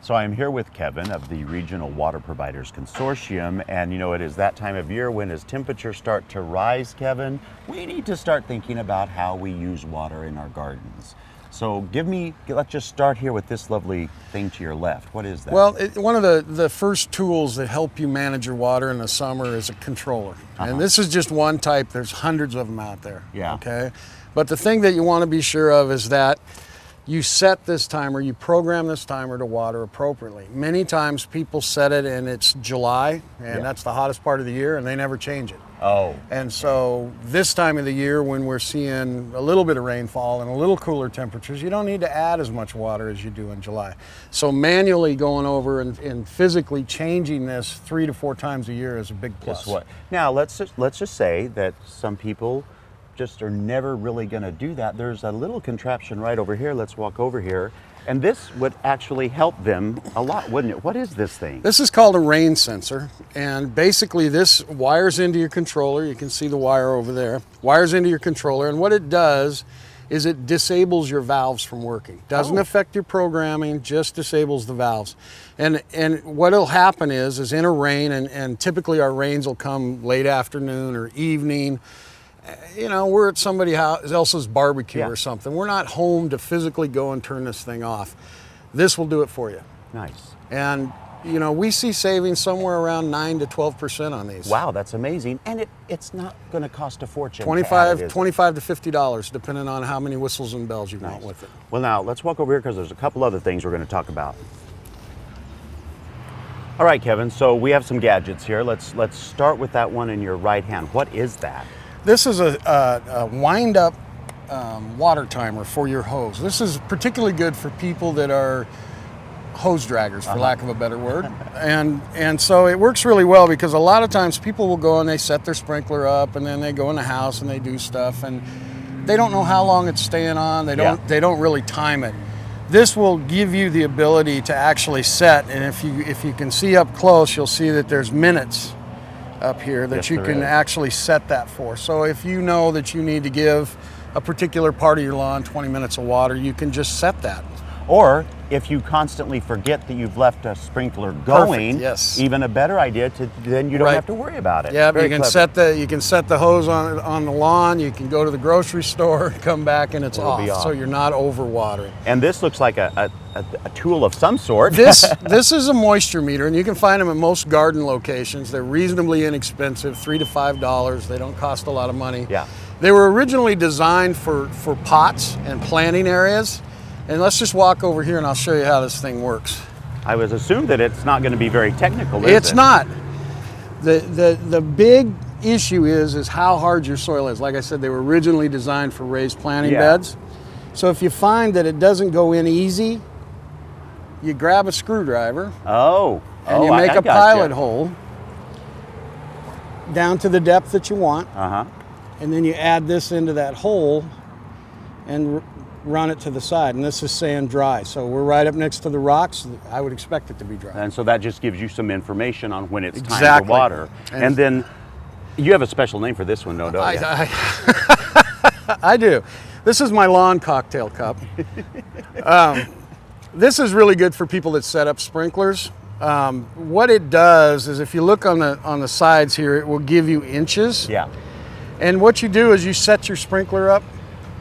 So I'm here with Kevin of the Regional Water Providers Consortium, and it is that time of year when as temperatures start to rise, Kevin, we need to start thinking about how we use water in our gardens. So let's just start here with this lovely thing to your left. What is that? Well, one of the first tools that help you manage your water in the summer is a controller. And this is just one type. There's hundreds of them out there. Yeah. Okay. But the thing that you want to be sure of is that you set this timer, you program this timer to water appropriately. Many times people set it and it's July, and that's the hottest part of the year, and they never change it. Oh. And so this time of the year, when we're seeing a little bit of rainfall and a little cooler temperatures, you don't need to add as much water as you do in July. So manually going over and physically changing this 3 to 4 times a year is a big plus. Guess what? Now let's just say that some people just are never really going to do that. There's a little contraption right over here. Let's walk over here. And this would actually help them a lot, wouldn't it? What is this thing? This is called a rain sensor, and basically this wires into your controller. You can see the wire over there. Wires into your controller, and what it does is it disables your valves from working. Doesn't affect your programming, just disables the valves. And what'll happen is in a rain, and typically our rains will come late afternoon or evening. We're at somebody else's barbecue or something. We're not home to physically go and turn this thing off. This will do it for you. Nice. And we see savings somewhere around 9 to 12% on these. Wow, that's amazing. And it's not going to cost a fortune. $25 to $50, depending on how many whistles and bells you want with it. Well, now let's walk over here because there's a couple other things we're going to talk about. All right, Kevin. So we have some gadgets here. Let's start with that one in your right hand. What is that? This is a wind-up water timer for your hose. This is particularly good for people that are hose draggers, for lack of a better word. And so it works really well because a lot of times people will go and they set their sprinkler up, and then they go in the house and they do stuff, and they don't know how long it's staying on. They don't really time it. This will give you the ability to actually set, and if you can see up close, you'll see that there's minutes up here that you can actually set that for. So if you know that you need to give a particular part of your lawn 20 minutes of water, you can just set that. Or if you constantly forget that you've left a sprinkler going, even a better idea then you don't have to worry about it. Yeah, you can set the hose on the lawn. You can go to the grocery store, come back, and it's off. So you're not overwatering. And this looks like a tool of some sort. This is a moisture meter, and you can find them at most garden locations. They're reasonably inexpensive, $3 to $5. They don't cost a lot of money. Yeah. They were originally designed for pots and planting areas. And let's just walk over here and I'll show you how this thing works. I was assumed that it's not going to be very technical, is it? It's not. The big issue is how hard your soil is. Like I said, they were originally designed for raised planting beds. So if you find that it doesn't go in easy, you grab a screwdriver and you make a pilot hole down to the depth that you want. And then you add this into that hole and run it to the side, and this is saying dry. So we're right up next to the rocks. I would expect it to be dry. And so that just gives you some information on when it's time to water. And then you have a special name for this one, don't you? I do. This is my lawn cocktail cup. This is really good for people that set up sprinklers. What it does is if you look on the sides here, it will give you inches. Yeah. And what you do is you set your sprinkler up.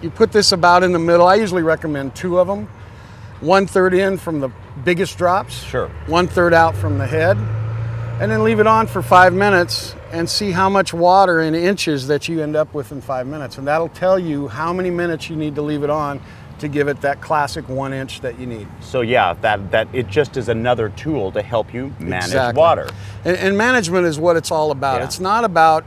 You put this about in the middle. I usually recommend 2 of them. 1/3 in from the biggest drops. Sure. 1/3 out from the head. And then leave it on for 5 minutes and see how much water in inches that you end up with in 5 minutes. And that'll tell you how many minutes you need to leave it on to give it that classic 1 inch that you need. So yeah, that it just is another tool to help you manage water. And management is what it's all about. It's not about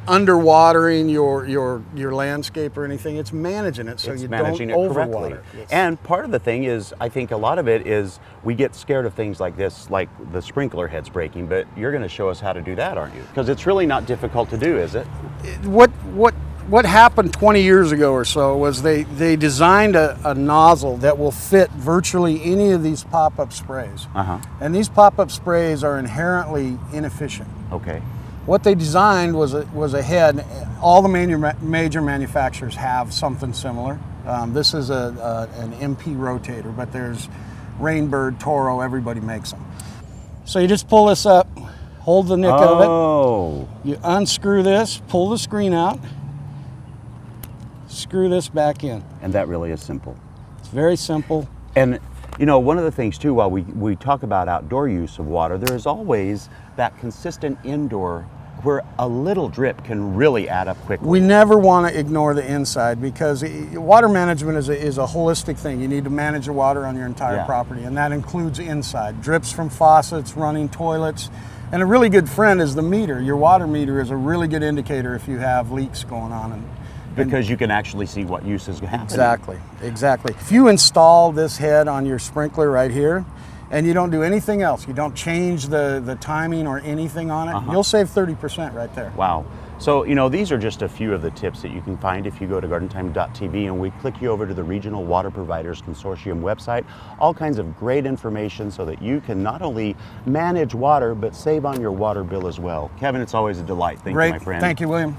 underwatering your landscape or anything. It's managing it so you don't overwater. And part of the thing is, I think a lot of it is we get scared of things like this, like the sprinkler heads breaking, but you're going to show us how to do that, aren't you? Because it's really not difficult to do, is it? What happened 20 years ago or so was they designed a nozzle that will fit virtually any of these pop-up sprays. And these pop-up sprays are inherently inefficient. Okay. What they designed was a head. All the major manufacturers have something similar. This is an MP rotator, but there's Rainbird, Toro, everybody makes them. So you just pull this up, hold the nick of it. Oh, You unscrew this, pull the screen out, screw this back in. and that really is simple. It's very simple. And you know, one of the things too, while we talk about outdoor use of water, there is always that consistent indoor where a little drip can really add up quickly. We never want to ignore the inside because water management is a holistic thing. You need to manage the water on your entire Yeah. property, and that includes inside. Drips from faucets, running toilets, and a really good friend is the meter. Your water meter is a really good indicator if you have leaks going on. Because you can actually see what use is happening. Exactly. If you install this head on your sprinkler right here, and you don't do anything else, you don't change the timing or anything on it, you'll save 30% right there. Wow. So, you know, these are just a few of the tips that you can find if you go to gardentime.tv and we click you over to the Regional Water Providers Consortium website. All kinds of great information so that you can not only manage water, but save on your water bill as well. Kevin, it's always a delight. Thank you, my friend. Thank you, William.